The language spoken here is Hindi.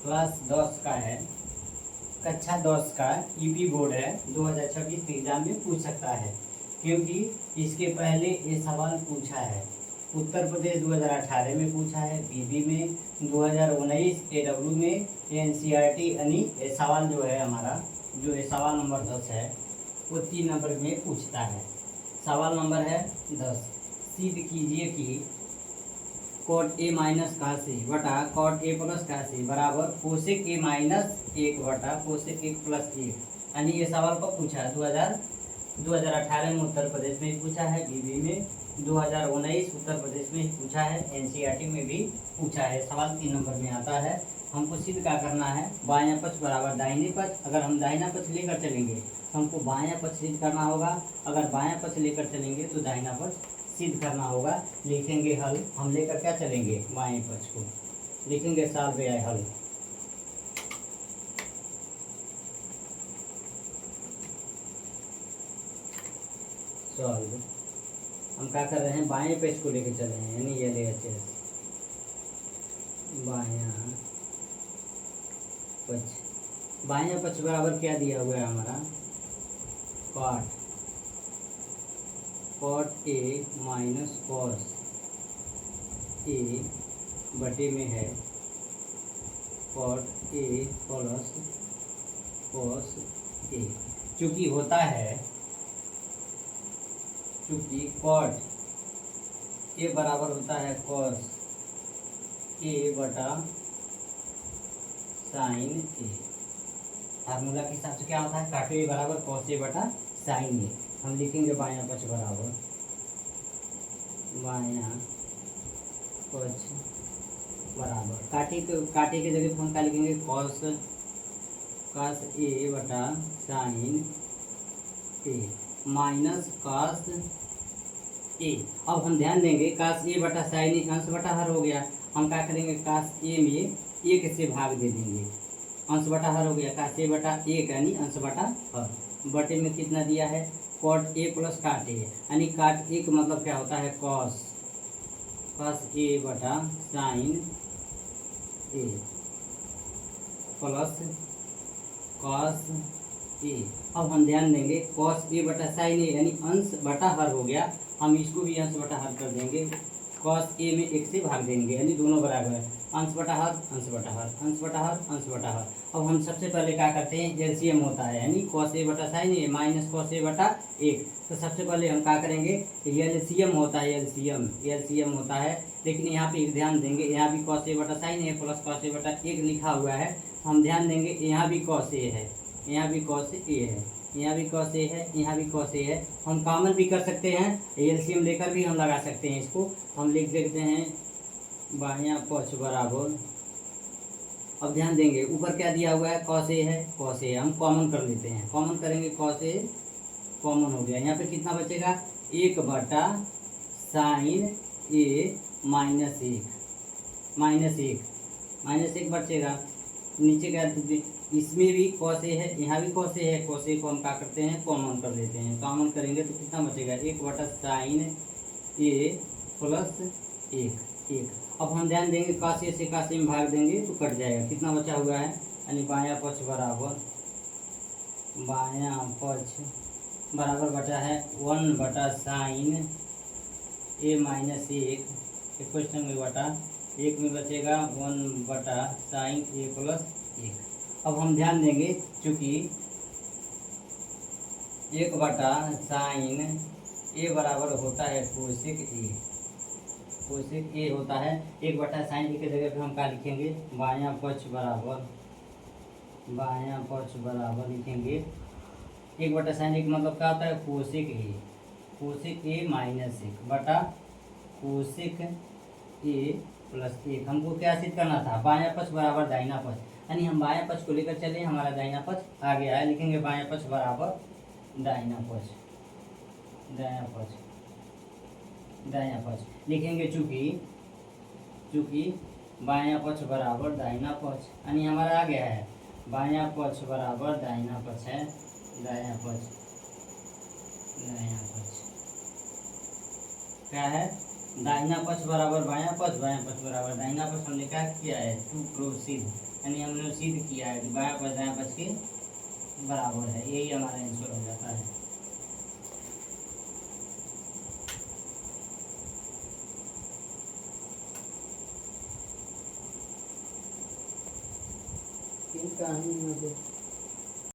क्लास 10 का है, कक्षा 10 का यूपी बोर्ड है, 2026 के एग्जाम में पूछ सकता है, क्योंकि इसके पहले ये सवाल पूछा है। उत्तर प्रदेश 2018 में पूछा है, बीबी में 2019 एडब्ल्यू में, एनसीईआरटी यानी ये सवाल जो है हमारा, जो ये सवाल नंबर 10 है वो 3 नंबर में पूछता है। सवाल नंबर है 10। सिद्ध कीजिए कि कॉट ए माइनस का सी बटा कॉट ए प्लस का सी बराबर कोसेक ए माइनस 1 बटा कोसेक 1 प्लस 1। यानी ये सवाल कब पूछा है? 2018 में उत्तर प्रदेश में पूछा है, बीबी में 2019 उत्तर प्रदेश में पूछा है, एनसीईआरटी में भी पूछा है। सवाल 3 नंबर में आता है। हमको सिद्ध क्या करना है? बायां पक्ष बराबर दाहिने पक्ष। अगर हम दाहिना पक्ष लेकर चलेंगे तो हमको बायां पक्ष सिद्ध करना होगा। अगर बायां पक्ष लेकर चलेंगे तो दाहिना पक्ष सिद्ध करना होगा। लिखेंगे हल। हम लेकर क्या चलेंगे? बाएं पक्ष को लिखेंगे सॉल्व या हल। सॉल्व हम क्या कर रहे हैं? बाएं पक्ष को लेकर चल रहे हैं, यानी ये LHS बायां पक्ष। बायां पक्ष बराबर क्या दिया हुआ है हमारा? Cot A minus cos A बटे में है cot A plus cos A. चूँकि होता है, चूँकि कॉट ए बराबर होता है कॉस ए बटा साइन ए। फार्मूला के हिसाब से क्या होता है? काटो ए बराबर कॉस ए बटा साइन ए। हम लिखेंगे बायां पक्ष बराबर बायां पक्ष बराबर काटे के जगह पर हम क्या लिखेंगे? कॉस ए बटा sign A minus cos A. अब हम ध्यान देंगे कॉस ए बटा साइन ए अंश बटा हर हो गया। हम क्या करेंगे? कॉस ए में 1 से भाग दे देंगे, अंश बटा हर हो गया। कॉस ए बटा 1 यानी अंश बटा हर। बटे में कितना दिया है? कॉट ए प्लस काट ए, यानी काट ए का मतलब क्या होता है? कॉस ए बटा sign A plus cos A. अब हम ध्यान देंगे कॉस ए बटा साइन ए यानी अंश बटा हर हो गया। हम इसको भी अंश बटा हर कर देंगे। कॉस ए में 1 से भाग देंगे, यानी दोनों बराबर है। अंश बटा हर, अंश बटा हर, अंश बटा हर, अंश बटा हर। अब हम सबसे पहले क्या करते हैं? एलसीएम होता है, यानी कॉस ए बटा sign A minus cos A बटा 1। तो सबसे पहले हम क्या करेंगे? एलसीएम होता है, एलसीएम होता है। लेकिन यहाँ पे एक ध्यान देंगे, यहाँ भी कॉस ए बटा sign A plus cos A बटा 1 लिखा हुआ है। हम ध्यान देंगे यहाँ भी कॉस ए है, यहाँ भी कॉस ए है, यहाँ भी कॉस ए है, यहाँ भी कॉस ए है। हम कॉमन भी कर सकते हैं, एलसीएम लेकर भी हम लगा सकते हैं इसको। हम लिख देते हैं बायां पक्ष बराबर। अब ध्यान देंगे ऊपर क्या दिया हुआ है? कॉस ए है, कॉस ए। हम कॉमन कर लेते हैं, कॉमन करेंगे कॉस ए कॉमन हो गया। यहाँ पे कितना बचेगा? 1 बटा साइन ए माइनस 1 बचेगा। नीचे क्या? इसमें भी कॉस ए है, यहाँ भी कॉस ए है। कॉस ए को हम क्या करते हैं? कॉमन कर लेते हैं। कॉमन करेंगे तो कितना बचेगा? 1 बटा साइन ए प्लस 1। अब हम ध्यान देंगे काश ए से काश में भाग देंगे तो कट जाएगा। कितना बचा हुआ है? यानी बायां पक्ष बराबर बचा है 1 बटा साइन ए माइनस 1। क्वेश्चन में बटा 1 में बचेगा 1 बटा साइन ए प्लस 1। अब हम ध्यान देंगे चूँकि 1 बटा साइन ए बराबर होता है कोसेक ए होता है। 1 बटा साइन ए के जगह पे हम क्या लिखेंगे? बायां पक्ष बराबर लिखेंगे 1 बटा साइन ए का मतलब क्या होता है? कोसेक ए माइनस 1 बटा कोसेक ए प्लस 1। हमको क्या सिद्ध करना था? बायां पक्ष बराबर दाहिना पक्ष, यानी हम बायां पक्ष को लेकर चले, हमारा दाहिना पक्ष आ गया है। लिखेंगे बायां पक्ष बराबर दाहिना पक्ष लिखेंगे चूँकि बायां पक्ष बराबर दाहिना पक्ष, यानी हमारा आ गया है बायां पक्ष बराबर दाहिना पक्ष है। दायां पक्ष क्या है? दाहिना पक्ष बराबर बायां पक्ष, बायां पक्ष बराबर दाहिना पक्ष। हमने क्या किया है, टू प्रोसीड, यानी हमने सिद्ध किया है कि बायां पक्ष दायां पक्ष के बराबर है। यही हमारा आंसर हो जाता है। कहानी मुझे